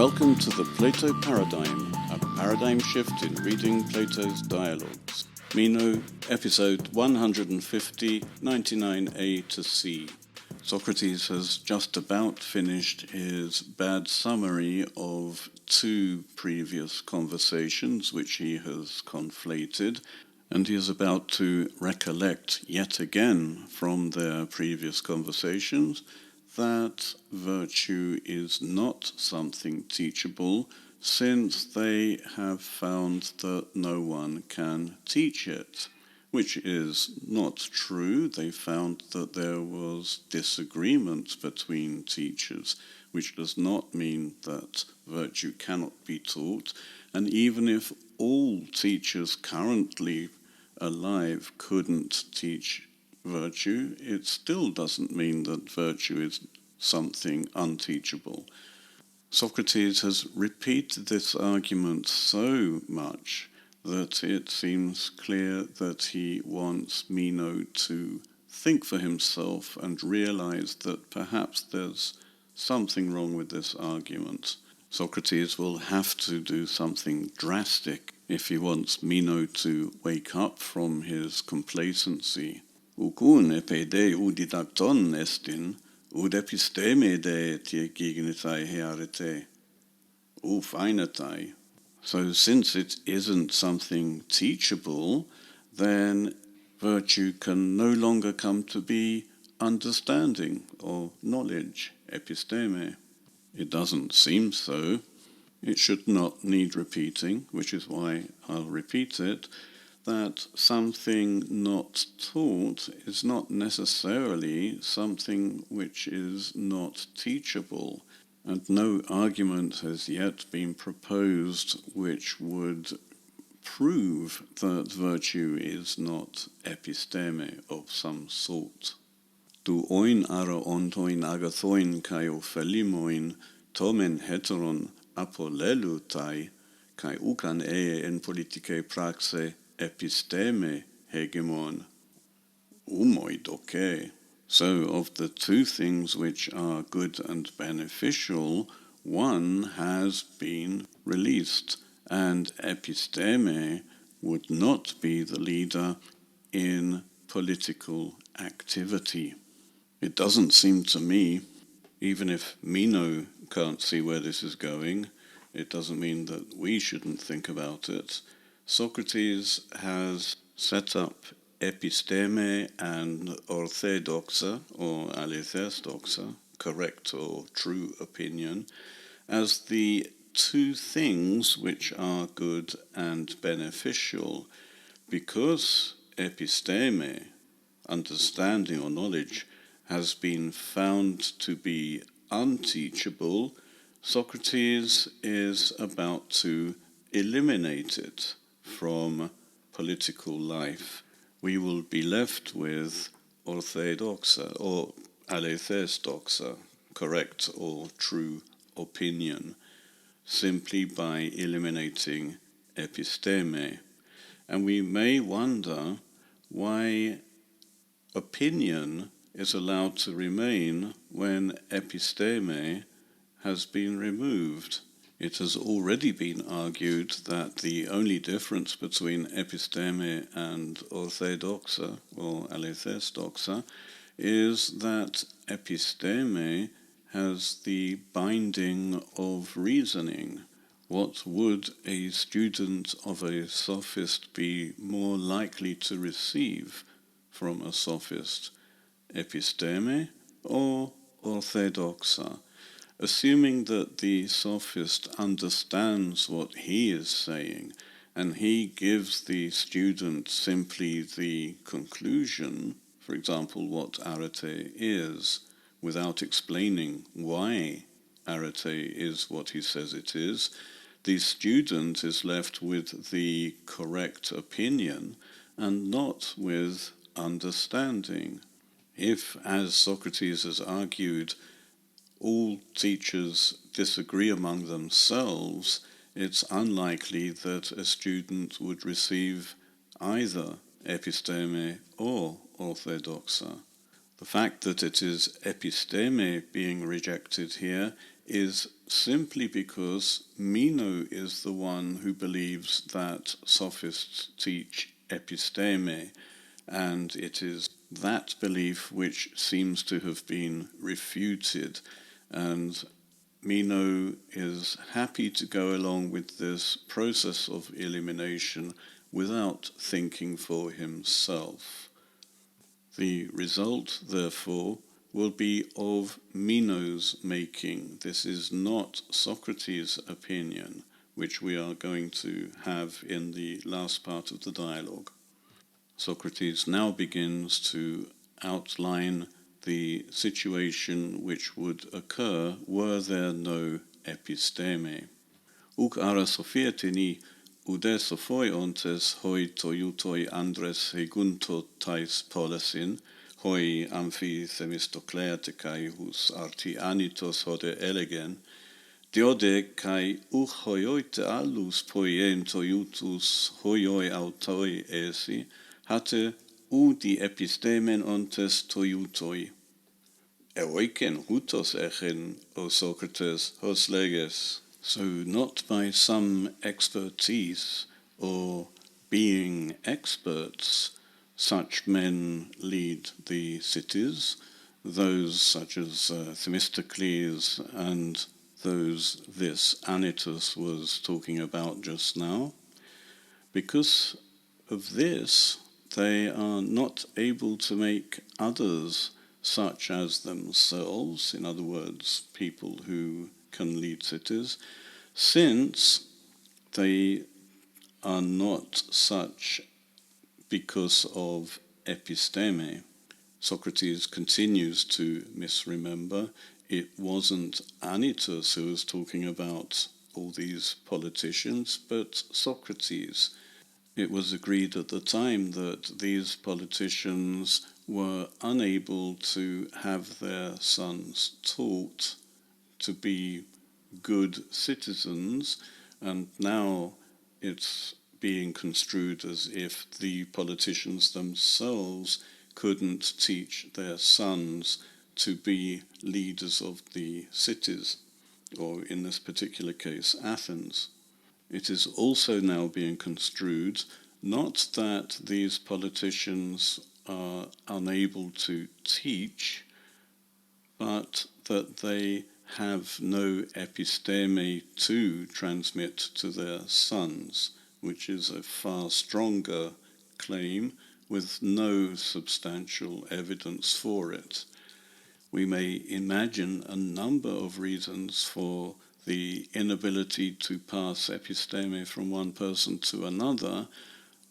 Welcome to the Plato Paradigm, a paradigm shift in reading Plato's dialogues. Meno, episode 150, 99a to c. Socrates has just about finished his bad summary of two previous conversations which he has conflated, and he is about to recollect yet again from their previous conversations that virtue is not something teachable, since they have found that no one can teach it, which is not true. They found that there was disagreement between teachers, which does not mean that virtue cannot be taught. And even if all teachers currently alive couldn't teach virtue, it still doesn't mean that virtue is something unteachable. Socrates has repeated this argument so much that it seems clear that he wants Meno to think for himself and realize that perhaps there's something wrong with this argument. Socrates will have to do something drastic if he wants Meno to wake up from his complacency. Ukun epede udidakton estin, ud episteme de tie gignitai hearete, feinetai. So since it isn't something teachable, then virtue can no longer come to be understanding or knowledge, episteme. It doesn't seem so. It should not need repeating, which is why I'll repeat it, that something not taught is not necessarily something which is not teachable, and no argument has yet been proposed which would prove that virtue is not episteme of some sort. Tu oin ara ontoin agathoin kai ophelimoin tomen heteron apollelutai kai ukan en politicae praxe episteme hegemon umoidoke. So of the two things which are good and beneficial, one has been released, and episteme would not be the leader in political activity. It doesn't seem to me, even if Meno can't see where this is going, it doesn't mean that we shouldn't think about it. Socrates has set up episteme and orthe doxa, or alethe's doxa, correct or true opinion, as the two things which are good and beneficial, because episteme, understanding or knowledge, has been found to be unteachable. Socrates is about to eliminate it from political life. We will be left with orthe doxa, or alethe's doxa, correct or true opinion, simply by eliminating episteme. And we may wonder why opinion is allowed to remain when episteme has been removed. It has already been argued that the only difference between episteme and orthe doxa, or alethe's doxa, is that episteme has the binding of reasoning. What would a student of a sophist be more likely to receive from a sophist, episteme or orthe doxa? Assuming that the sophist understands what he is saying, and he gives the student simply the conclusion, for example, what arete is, without explaining why arete is what he says it is, the student is left with the correct opinion and not with understanding. If, as Socrates has argued, all teachers disagree among themselves, it's unlikely that a student would receive either episteme or orthe doxa. The fact that it is episteme being rejected here is simply because Meno is the one who believes that sophists teach episteme, and it is that belief which seems to have been refuted, and Meno is happy to go along with this process of elimination without thinking for himself. The result, therefore, will be of Meno's making. This is not Socrates' opinion, which we are going to have in the last part of the dialogue. Socrates now begins to outline the situation which would occur were there no episteme. Uk ara sophietini ude sophoi ontes hoi toiutoi andres hegunto tais polisin, hoi amphi themistocleatecae hus arti anitos hode elegen, diode cae uch hoioite allus poien toiutus hoioi autoi esi, hate udi epistemen ontes toiutoi. Eoiken hutos echen, O Socrates, hos leges. So not by some expertise or being experts, such men lead the cities, those such as Themistocles and those this Anytus was talking about just now. Because of this, they are not able to make others such as themselves, in other words, people who can lead cities, since they are not such because of episteme. Socrates continues to misremember. It wasn't Anytus who was talking about all these politicians, but Socrates. It was agreed at the time that these politicians were unable to have their sons taught to be good citizens, and now it's being construed as if the politicians themselves couldn't teach their sons to be leaders of the cities, or in this particular case, Athens. It is also now being construed not that these politicians are unable to teach, but that they have no episteme to transmit to their sons, which is a far stronger claim with no substantial evidence for it. We may imagine a number of reasons for the inability to pass episteme from one person to another,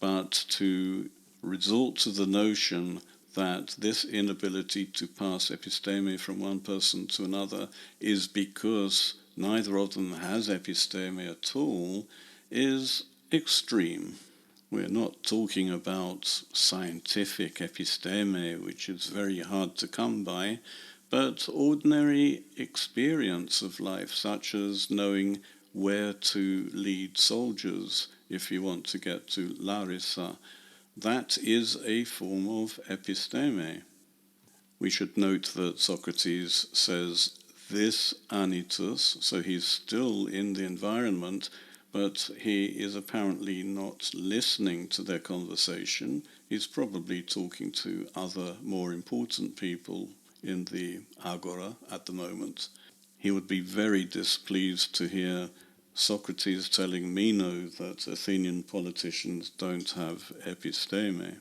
but to resort to the notion that this inability to pass episteme from one person to another is because neither of them has episteme at all is extreme. We're not talking about scientific episteme, which is very hard to come by, but ordinary experience of life, such as knowing where to lead soldiers if you want to get to Larissa. That is a form of episteme. We should note that Socrates says this Anytus, so he's still in the environment, but he is apparently not listening to their conversation. He's probably talking to other more important people in the agora at the moment. He would be very displeased to hear Socrates telling Meno that Athenian politicians don't have episteme.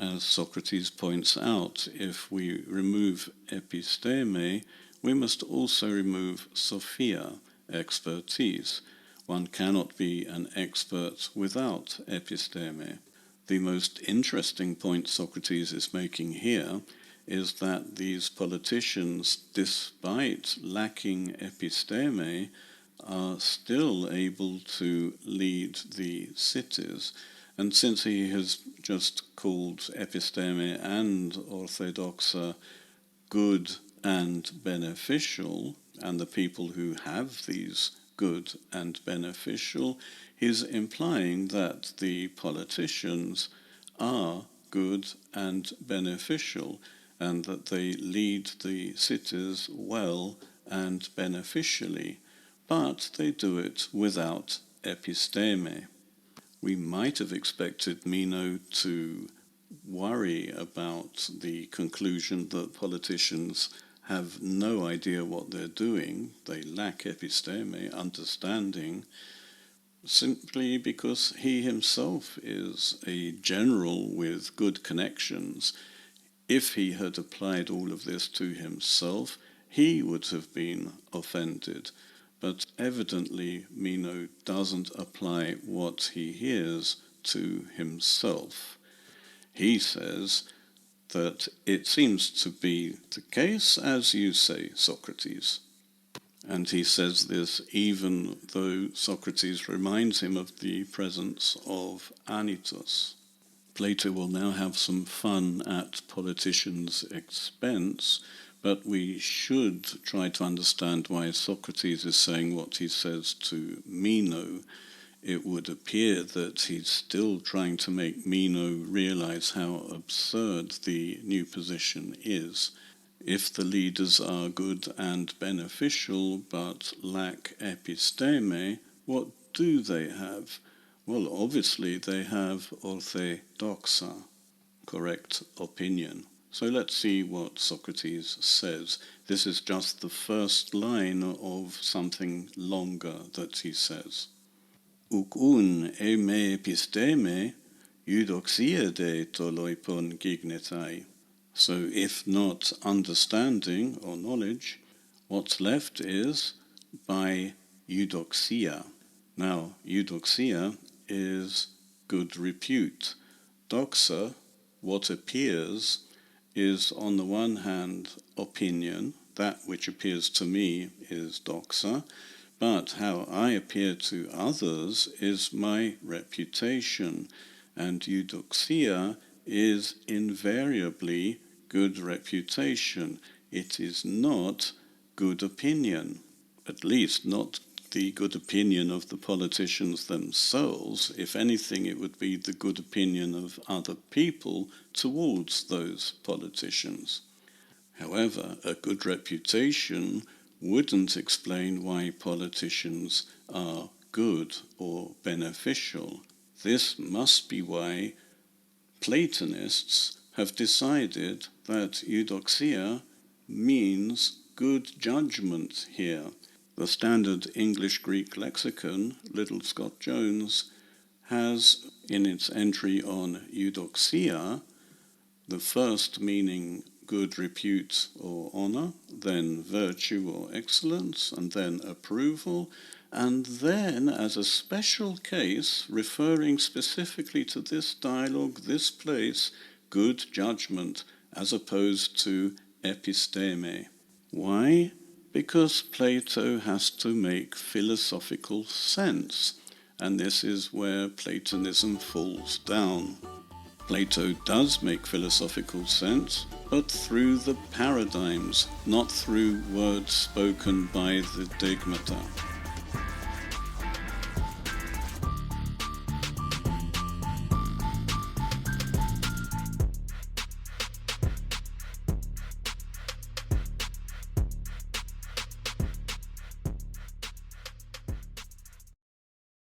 As Socrates points out, if we remove episteme, we must also remove sophia, expertise. One cannot be an expert without episteme. The most interesting point Socrates is making here is that these politicians, despite lacking episteme, are still able to lead the cities. And since he has just called episteme and orthe doxa good and beneficial, and the people who have these good and beneficial, he's implying that the politicians are good and beneficial, and that they lead the cities well and beneficially, but they do it without episteme. We might have expected Meno to worry about the conclusion that politicians have no idea what they're doing, they lack episteme, understanding, simply because he himself is a general with good connections. If he had applied all of this to himself, he would have been offended. But evidently, Meno doesn't apply what he hears to himself. He says that it seems to be the case as you say, Socrates. And he says this even though Socrates reminds him of the presence of anitos. Plato will now have some fun at politicians' expense, but we should try to understand why Socrates is saying what he says to Meno. It would appear that he's still trying to make Meno realize how absurd the new position is. If the leaders are good and beneficial but lack episteme, what do they have? Well, obviously they have orthe doxa, correct opinion. So let's see what Socrates says. This is just the first line of something longer that he says. Uk un e me episteme, eudoxia de toloipon gignetai. So if not understanding or knowledge, what's left is by eudoxia. Now, eudoxia is good repute. Doxa, what appears, is on the one hand opinion. That which appears to me is doxa, but how I appear to others is my reputation, and eudoxia is invariably good reputation. It is not good opinion, at least not the good opinion of the politicians themselves. If anything, it would be the good opinion of other people towards those politicians. However, a good reputation wouldn't explain why politicians are good or beneficial. This must be why Platonists have decided that eudoxia means good judgment here. The standard English-Greek lexicon, Little Scott Jones, has in its entry on eudoxia the first meaning good repute or honor, then virtue or excellence, and then approval, and then as a special case, referring specifically to this dialogue, this place, good judgment, as opposed to episteme. Why? Because Plato has to make philosophical sense, and this is where Platonism falls down. Plato does make philosophical sense, but through the paradigms, not through words spoken by the dogmata.